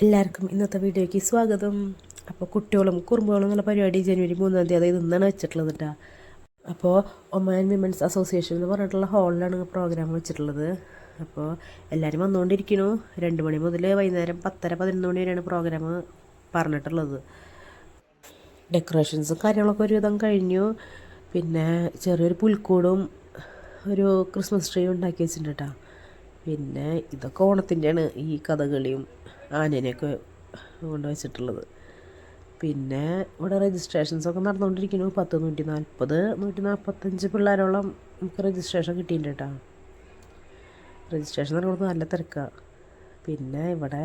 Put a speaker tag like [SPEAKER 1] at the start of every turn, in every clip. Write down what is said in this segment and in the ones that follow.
[SPEAKER 1] എല്ലാവർക്കും ഇന്നത്തെ വീഡിയോയ്ക്ക് സ്വാഗതം. അപ്പോൾ കുട്ടികളും കുറുമ്പുകളും എന്നുള്ള പരിപാടി ജനുവരി 3-ാം തീയതി അതായത് ഇന്നാണ് വെച്ചിട്ടുള്ളത് കേട്ടോ. അപ്പോൾ ഒമാൻ വിമൻസ് അസോസിയേഷൻ എന്ന് പറഞ്ഞിട്ടുള്ള ഹാളിലാണ് പ്രോഗ്രാം വെച്ചിട്ടുള്ളത്. അപ്പോൾ എല്ലാവരും വന്നുകൊണ്ടിരിക്കുന്നു. 2 മണി മുതൽ വൈകുന്നേരം 10-11 മണി വരെയാണ് പ്രോഗ്രാം പറഞ്ഞിട്ടുള്ളത്. ഡെക്കറേഷൻസും കാര്യങ്ങളൊക്കെ ഒരുവിധം കഴിഞ്ഞു. പിന്നെ ചെറിയൊരു പുൽക്കൂടും ഒരു ക്രിസ്മസ് ട്രീ ഉണ്ടാക്കി വെച്ചിട്ടുണ്ട് കേട്ടോ. പിന്നെ ഇതൊക്കെ ഓണത്തിൻ്റെയാണ്, ഈ കഥകളിയും ആനേനെയൊക്കെ കൊണ്ടുവച്ചിട്ടുള്ളത്. പിന്നെ ഇവിടെ രജിസ്ട്രേഷൻസൊക്കെ നടന്നുകൊണ്ടിരിക്കുന്നു. 145 പിള്ളേരോളം നമുക്ക് രജിസ്ട്രേഷൻ കിട്ടിയിട്ടുണ്ട് കേട്ടോ. രജിസ്ട്രേഷൻ നടക്കുന്നത് നല്ല തിരക്കാണ്. പിന്നെ ഇവിടെ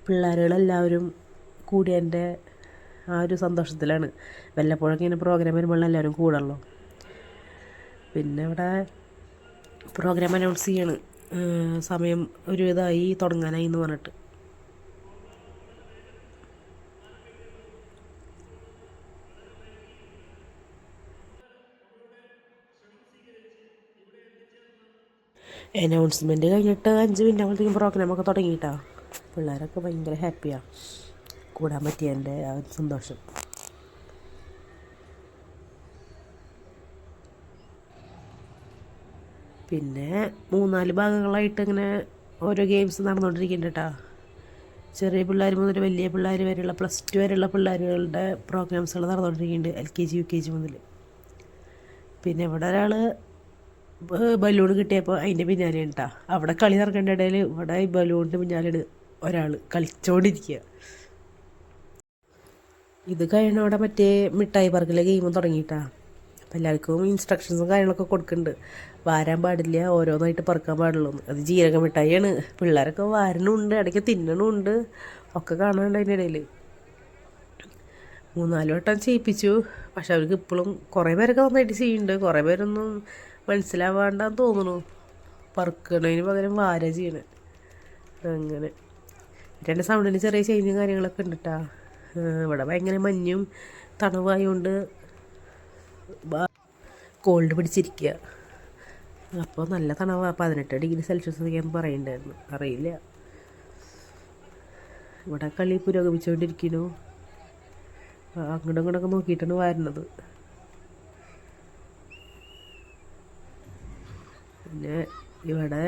[SPEAKER 1] പിള്ളേരുകളെല്ലാവരും കൂടിയതിൻ്റെ ആ ഒരു സന്തോഷത്തിലാണ്. വല്ലപ്പോഴൊക്കെ ഇങ്ങനെ പ്രോഗ്രാം വരുമ്പോൾ എല്ലാവരും കൂടുള്ളൂ. പിന്നെ ഇവിടെ പ്രോഗ്രാം അനൗൺസ് ചെയ്യാണ്, സമയം ഒരു ഇതായി തുടങ്ങാനായി എന്ന് പറഞ്ഞിട്ട്. അനൗൺസ്മെൻറ്റ് കഴിഞ്ഞിട്ട് 5 മിനിറ്റ് ആകുമ്പോഴത്തേക്കും പ്രോഗ്രാമൊക്കെ തുടങ്ങിയിട്ടാണ്. പിള്ളേരൊക്കെ ഭയങ്കര ഹാപ്പിയാണ്, കൂടാൻ പറ്റിയതിൻ്റെ ആ ഒരു സന്തോഷം. പിന്നെ 3-4 ഭാഗങ്ങളായിട്ട് ഇങ്ങനെ ഓരോ ഗെയിംസ് നടന്നുകൊണ്ടിരിക്കുന്നുണ്ട് കേട്ടോ. ചെറിയ പിള്ളേർ മുതൽ വലിയ പിള്ളേർ വരെയുള്ള +2 വരെയുള്ള പിള്ളേരുകളുടെ പ്രോഗ്രാംസുകൾ നടന്നുകൊണ്ടിരിക്കുന്നുണ്ട്, LKG UKG മുതൽ. പിന്നെ ഇവിടെ ഒരാൾ ബലൂൺ കിട്ടിയപ്പോൾ അതിൻ്റെ പിന്നാലെ ഉണ്ടാ. അവിടെ കളി നടക്കേണ്ട ഇടയിൽ ഇവിടെ ഈ ബലൂണിൻ്റെ പിന്നാലെ ഒരാൾ കളിച്ചോണ്ടിരിക്കുക. ഇത് കഴിഞ്ഞവിടെ മറ്റേ മിഠായി പറക്കലെ ഗെയിമും തുടങ്ങിയിട്ടാ. അപ്പം എല്ലാവർക്കും ഇൻസ്ട്രക്ഷൻസും കാര്യങ്ങളൊക്കെ കൊടുക്കുന്നുണ്ട്. വാരാൻ പാടില്ല, ഓരോന്നായിട്ട് പറക്കാൻ പാടുള്ളൂ. അത് ജീരക മിഠായിയാണ്. പിള്ളേരൊക്കെ വാരണുണ്ട്, ഇടയ്ക്ക് തിന്നണമുണ്ട്, ഒക്കെ കാണാനുണ്ട് അതിൻ്റെ ഇടയിൽ. 3-4 വട്ടം ചെയ്യിപ്പിച്ചു. പക്ഷെ അവർക്ക് ഇപ്പോഴും കുറേ പേരൊക്കെ നന്നായിട്ട് ചെയ്യുന്നുണ്ട്. കുറേ പേരൊന്നും മനസ്സിലാവാണ്ടെന്ന് തോന്നുന്നു. പറക്കണതിന് പകരം വാര ചെയ്യണേ. അങ്ങനെ എൻ്റെ സൗണ്ടിന് ചെറിയ ചേഞ്ചും കാര്യങ്ങളൊക്കെ ഉണ്ട് കേട്ടോ. ഇവിടെ ഭയങ്കര മഞ്ഞും തണുവായതുകൊണ്ട് കോൾഡ് പിടിച്ചിരിക്കുക. അപ്പോൾ നല്ല തണവാണ്. 18 ഡിഗ്രി സെൽഷ്യസ് ഞാൻ പറയുന്നുണ്ടായിരുന്നു, അറിയില്ല. ഇവിടെ കളി പുരോഗമിച്ചുകൊണ്ടിരിക്കുന്നു. അങ്ങോട്ടും ഇങ്ങോട്ടൊക്കെ നോക്കിയിട്ടാണ് വരുന്നത്. പിന്നെ ഇവിടെ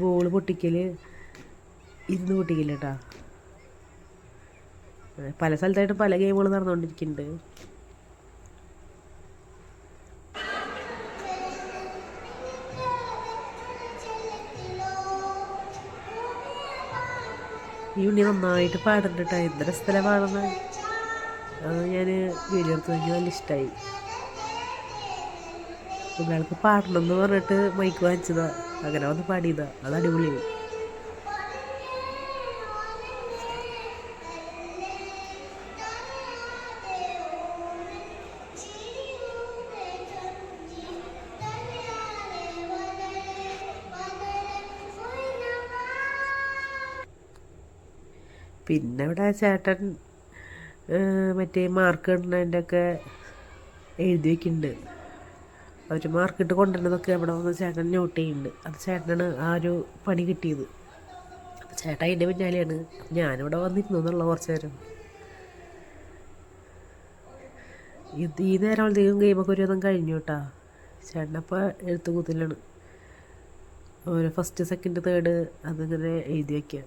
[SPEAKER 1] ബോള് പൊട്ടിക്കൽ ഇരുന്ന് പൊട്ടിക്കില്ല കേട്ടോ. പല സ്ഥലത്തായിട്ട് പല ഗെയിമുകൾ നടന്നുകൊണ്ടിരിക്കുന്നുണ്ട്. ഈ ഉണ്ണി നന്നായിട്ട് പാടുന്നുണ്ട് കേട്ടോ. എന്ത് രസത്തിലാണ് പാടുന്നത്. അത് ഞാൻ വീഡിയോ എടുത്ത് എനിക്ക് നല്ല ഇഷ്ടമായി. ഒരാൾക്ക് പാടണം എന്ന് പറഞ്ഞിട്ട് മൈക്ക് വാങ്ങിച്ചതാ, അങ്ങനെ വന്ന് പാടിയതാ. അത് അടിപൊളിയായി. പിന്നെ ഇവിടെ ചേട്ടൻ മറ്റേ മാർക്ക് ഇടുന്നതിൻ്റെ ഒക്കെ എഴുതി വയ്ക്കുന്നുണ്ട്. അവർ മാർക്കിട്ട് കൊണ്ടുവരുന്നതൊക്കെ അവിടെ വന്ന് ചേട്ടൻ നോട്ട് ചെയ്യുന്നുണ്ട്. അത് ചേട്ടനാണ് ആ ഒരു പണി കിട്ടിയത്. അപ്പോൾ ചേട്ടൻ അതിൻ്റെ പിന്നാലെയാണ്. ഞാനിവിടെ വന്നിരുന്നു എന്നുള്ള കുറച്ച് നേരം. ഈ നേരമാകുമ്പോഴത്തേക്കും ഗെയിമൊക്കെ ഒരുവിധം കഴിഞ്ഞു കേട്ടോ. ചേട്ടനപ്പോൾ എഴുത്തുകൂത്തിലാണ്. ഓരോ ഫസ്റ്റ് സെക്കൻഡ് തേർഡ് അതിങ്ങനെ എഴുതി വയ്ക്കുക.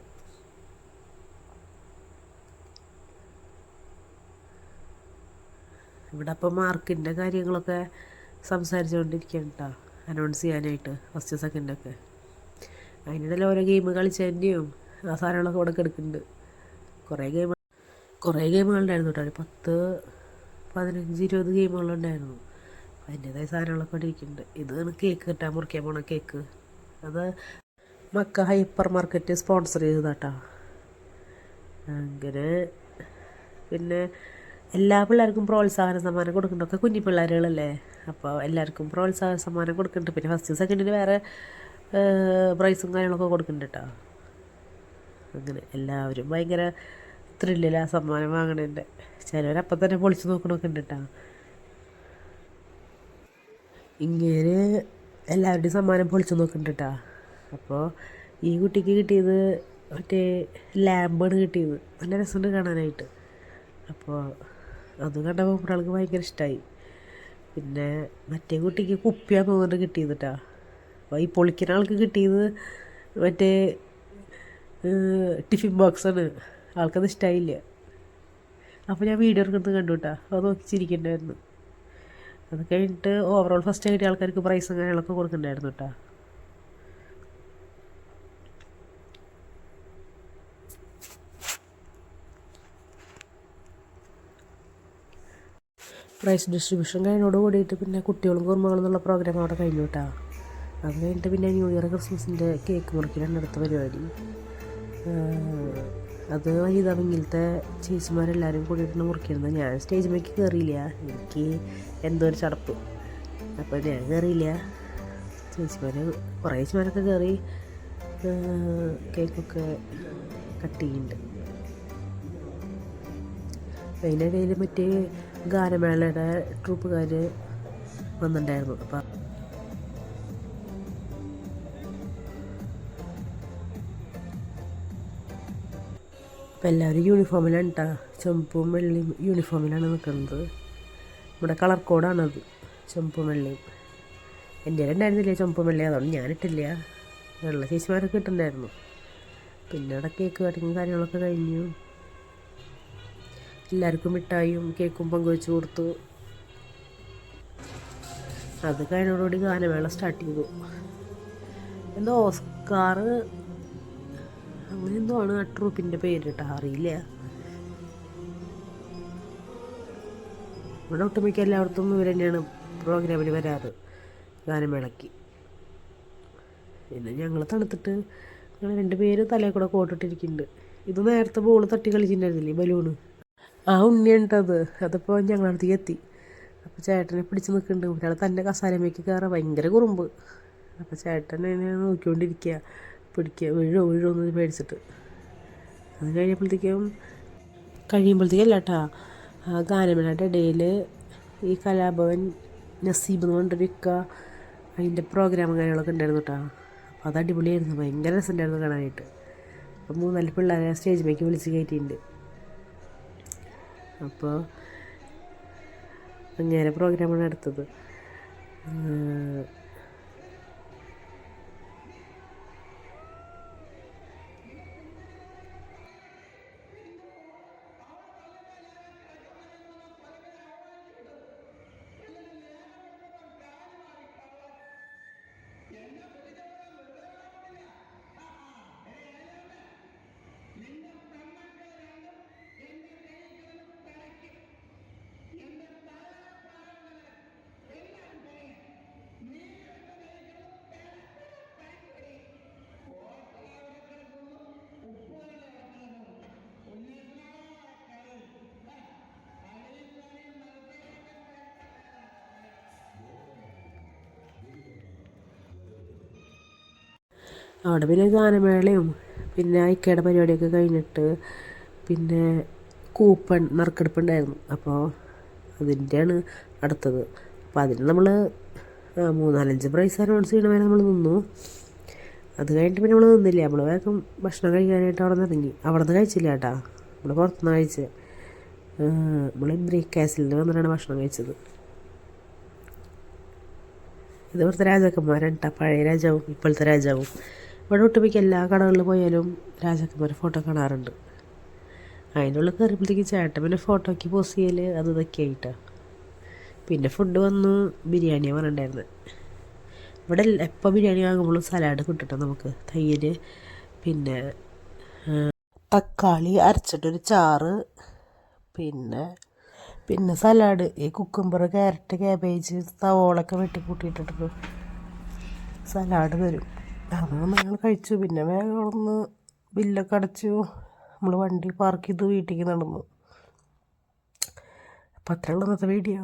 [SPEAKER 1] ഇവിടെ അപ്പോൾ മാർക്കിൻ്റെ കാര്യങ്ങളൊക്കെ സംസാരിച്ചുകൊണ്ടിരിക്കുകയാണ് കേട്ടോ, അനൗൺസ് ചെയ്യാനായിട്ട് ഫസ്റ്റ് സെക്കൻഡൊക്കെ. അതിനിടയിൽ ഓരോ ഗെയിം കളിച്ചതിൻ്റെയും ആ സാധനങ്ങളൊക്കെ ഇവിടെ കിടക്കുന്നുണ്ട്. കുറേ ഗെയിമുകളുണ്ടായിരുന്നു കേട്ടോ. ഒരു 10-15-20 ഗെയിമുകളുണ്ടായിരുന്നു. അതിൻ്റേതായ സാധനങ്ങളൊക്കെ ഇവിടെ ഇരിക്കുന്നുണ്ട്. ഇതാണ് കേക്ക് കിട്ടാൻ മുറിക്കാൻ പോണ കേക്ക്. അത് മക്ക ഹൈപ്പർ മാർക്കറ്റ് സ്പോൺസർ ചെയ്തതാട്ടോ. അങ്ങനെ പിന്നെ എല്ലാ പിള്ളേർക്കും പ്രോത്സാഹന സമ്മാനം കൊടുക്കുന്നുണ്ടൊക്കെ കുഞ്ഞു പിള്ളേരുകളല്ലേ. അപ്പോൾ എല്ലാവർക്കും പ്രോത്സാഹന സമ്മാനം കൊടുക്കുന്നുണ്ട്. പിന്നെ ഫസ്റ്റ് സെക്കൻഡിന് വേറെ പ്രൈസും കാര്യങ്ങളൊക്കെ കൊടുക്കുന്നുണ്ട് കേട്ടോ. അങ്ങനെ എല്ലാവരും ഭയങ്കര ത്രില്ലിൽ ആ സമ്മാനം വാങ്ങണതിൻ്റെ. ചിലവരപ്പം തന്നെ പൊളിച്ച് നോക്കണമൊക്കെ ഉണ്ട് കേട്ടോ. ഇങ്ങനെ എല്ലാവരുടെയും സമ്മാനം പൊളിച്ച് നോക്കുന്നുണ്ട് കേട്ടോ. അപ്പോൾ ഈ കുട്ടിക്ക് കിട്ടിയത് മറ്റേ ലാമ്പാണ് കിട്ടിയത്. നല്ല രസമുണ്ട് കാണാനായിട്ട്. അപ്പോൾ അത് കണ്ടപ്പോൾ ഒരാൾക്ക് ഭയങ്കര ഇഷ്ടമായി. പിന്നെ മറ്റേ കുട്ടിക്ക് കുപ്പിയാണ് തോന്നുന്നുണ്ട് കിട്ടിയത് കേട്ടോ. അപ്പോൾ ഈ പൊളിക്കുന്ന ആൾക്ക് കിട്ടിയത് മറ്റേ ടിഫിൻ ബോക്സാണ്. ആൾക്കത് ഇഷ്ടമായില്ല. അപ്പോൾ ഞാൻ വീഡിയോ എടുക്കുന്നത് കണ്ടു കേട്ടോ. അത് നോക്കി ചിരിക്കണ്ടായിരുന്നു. അത് കഴിഞ്ഞിട്ട് ഓവറോൾ ഫസ്റ്റ് കിട്ടിയ ആൾക്കാർക്ക് പ്രൈസും കാര്യങ്ങളൊക്കെ കൊടുക്കണ്ടായിരുന്നു കേട്ടോ. പ്രൈസ് ഡിസ്ട്രിബ്യൂഷൻ കഴിഞ്ഞോട് കൂടിയിട്ട് പിന്നെ കുട്ടികളും കുറുമകളും എന്നുള്ള പ്രോഗ്രാം അവിടെ കഴിഞ്ഞു കേട്ടോ. അത് കഴിഞ്ഞിട്ട് പിന്നെ ന്യൂ ഇയർ ക്രിസ്മസിൻ്റെ കേക്ക് മുറിക്കലാണ് അടുത്ത പരിപാടി. അത് വനിതാ വിങ്ങിലത്തെ ചേച്ചിമാരെല്ലാവരും കൂടിയിട്ടാണ് മുറിക്കുന്നത്. ഞാൻ സ്റ്റേജിലേക്ക് കയറിയില്ല, എനിക്ക് എന്തോ ഒരു ചടപ്പ്. അപ്പോൾ ഞാൻ കയറിയില്ല. കുറേ ചേച്ചിമാരൊക്കെ കയറി കേക്കൊക്കെ കട്ട് ചെയ്യുന്നുണ്ട്. അതിനിടയിൽ മറ്റേ ഗാനമേളയുടെ ട്രൂപ്പുകാർ വന്നിട്ടുണ്ടായിരുന്നു. അപ്പം എല്ലാവരും യൂണിഫോമിലാണ് കേട്ടോ. ചുമപ്പും വെള്ളയും യൂണിഫോമിലാണ് നിൽക്കുന്നത്. നമ്മുടെ കളർ കോഡാണത്, ചുമപ്പും വെള്ളയും. എൻ്റെ ഉണ്ടായിരുന്നില്ല ചുമപ്പും വെള്ളയും, അതുകൊണ്ട് ഞാനിട്ടില്ല. വെള്ള ചേച്ചിമാരൊക്കെ ഇട്ടിട്ടുണ്ടായിരുന്നു. പിന്നെ അവിടെ കേക്ക് കട്ടിങ്ങും കാര്യങ്ങളൊക്കെ കഴിഞ്ഞു. എല്ലാവർക്കും മിഠായിയും കേക്കും പങ്കുവെച്ച് കൊടുത്തു. അത് കഴിഞ്ഞോടുകൂടി ഗാനമേള സ്റ്റാർട്ട് ചെയ്തു. എന്തോ ഓസ്കാർ അങ്ങനെ എന്തോ ആണ് ആ ട്രൂപ്പിൻ്റെ പേര് കേട്ടോ, അറിയില്ല. ഇവിടെ ഒട്ടുമിക്ക എല്ലായിടത്തും ഇവർ തന്നെയാണ് പ്രോഗ്രാമിന് വരാറ്, ഗാനമേളയ്ക്ക്. പിന്നെ ഞങ്ങൾ തണുത്തിട്ട് ഞങ്ങൾ 2 പേര് തലയിൽ കൂടെ കോട്ടിട്ടിരിക്കുന്നുണ്ട്. ഇത് നേരത്തെ ബോൾ തട്ടി കളിച്ചിട്ടുണ്ടായിരുന്നില്ലേ, ബലൂണ്, ആ ഉണ്ണിയുണ്ടത്. അതിപ്പോൾ ഞങ്ങളടുത്തേക്ക് എത്തി. അപ്പോൾ ചേട്ടനെ പിടിച്ച് നിൽക്കുന്നുണ്ട്. ഒരാൾ തന്നെ കസാരമേക്ക് കയറാൻ ഭയങ്കര കുറുമ്പ്. അപ്പോൾ ചേട്ടൻ എന്നെ നോക്കിക്കൊണ്ടിരിക്കുക, പിടിക്കുക, വീഴുമെന്ന് പേടിച്ചിട്ട്. അത് കഴിയുമ്പോഴത്തേക്കല്ല കേട്ടോ, ആ ഗാനമേളയുടെ ഇടയിൽ ഈ കലാഭവൻ നസീബ് എന്ന് പറഞ്ഞിട്ട് വിൽക്ക അതിൻ്റെ പ്രോഗ്രാമും കാര്യങ്ങളൊക്കെ ഉണ്ടായിരുന്നു കേട്ടോ. അപ്പോൾ അത് അടിപൊളിയായിരുന്നു, ഭയങ്കര രസമുണ്ടായിരുന്നു കാണാനായിട്ട്. അപ്പോൾ 3-4 പിള്ളേരെ സ്റ്റേജിലേക്ക് വിളിച്ച് കയറ്റിയിട്ടുണ്ട്. അപ്പോൾ അങ്ങനെ പ്രോഗ്രാമാണ് അടുത്തത്. അവിടെ പിന്നെ ഗാനമേളയും പിന്നെ ഐക്കയുടെ പരിപാടിയൊക്കെ കഴിഞ്ഞിട്ട് പിന്നെ കൂപ്പൺ നറുക്കെടുപ്പുണ്ടായിരുന്നു. അപ്പോൾ അതിൻ്റെയാണ് അടുത്തത്. അപ്പോൾ അതിന് നമ്മൾ 3-4 പ്രൈസ് അനൗൺസ് ചെയ്യണ വരെ നമ്മൾ നിന്നു. അത് കഴിഞ്ഞിട്ട് പിന്നെ നമ്മൾ നിന്നില്ല, നമ്മൾ വേഗം ഭക്ഷണം കഴിക്കാനായിട്ട് അവിടെ നിന്ന് ഇറങ്ങി. അവിടെ നിന്ന് കഴിച്ചില്ല കേട്ടോ, നമ്മൾ പുറത്തുനിന്ന് കഴിച്ചത്. നമ്മൾ ബ്രേക്ക്ഫാസ്റ്റിൽ വന്നിട്ടാണ് ഭക്ഷണം കഴിച്ചത്. ഇത് ഇവിടുത്തെ രാജാക്കന്മാരാണ് കേട്ടോ, പഴയ രാജാവും ഇപ്പോഴത്തെ രാജാവും. ഇവിടെ ഒട്ടുമിക്ക എല്ലാ കടകളിൽ പോയാലും രാജാക്കന്മാരെ ഫോട്ടോ കാണാറുണ്ട്. അതിൻ്റെ ഉള്ളിൽ കയറിയപ്പോഴത്തേക്ക് ചേട്ടൻ പിന്നെ ഫോട്ടോയ്ക്ക് പോസ്റ്റ് ചെയ്യൽ അത് ഇതൊക്കെ ആയിട്ടാണ്. പിന്നെ ഫുഡ് വന്നു, ബിരിയാണിയാണ് പറഞ്ഞിട്ടുണ്ടായിരുന്നത്. ഇവിടെ എപ്പോൾ ബിരിയാണി വാങ്ങുമ്പോഴും സലാഡ് കിട്ടും നമുക്ക്, തൈര്, പിന്നെ തക്കാളി അരച്ചിട്ടൊരു ചാറ്, പിന്നെ സലാഡ്, ഈ കുക്കുംബർ, ക്യാരറ്റ്, ക്യാബേജ്, സവോളൊക്കെ വെട്ടിക്കൂട്ടിയിട്ടിട്ട് സലാഡ് തരും. അത് ഞങ്ങൾ കഴിച്ചു. പിന്നെ വേഗം ഒന്ന് ബില്ലൊക്കെ അടച്ചു, നമ്മൾ വണ്ടി പാർക്ക് ചെയ്ത് വീട്ടിലേക്ക് നടന്നു. അപ്പോൾ അത്രയുള്ള ഇന്നത്തെ വീഡിയോ.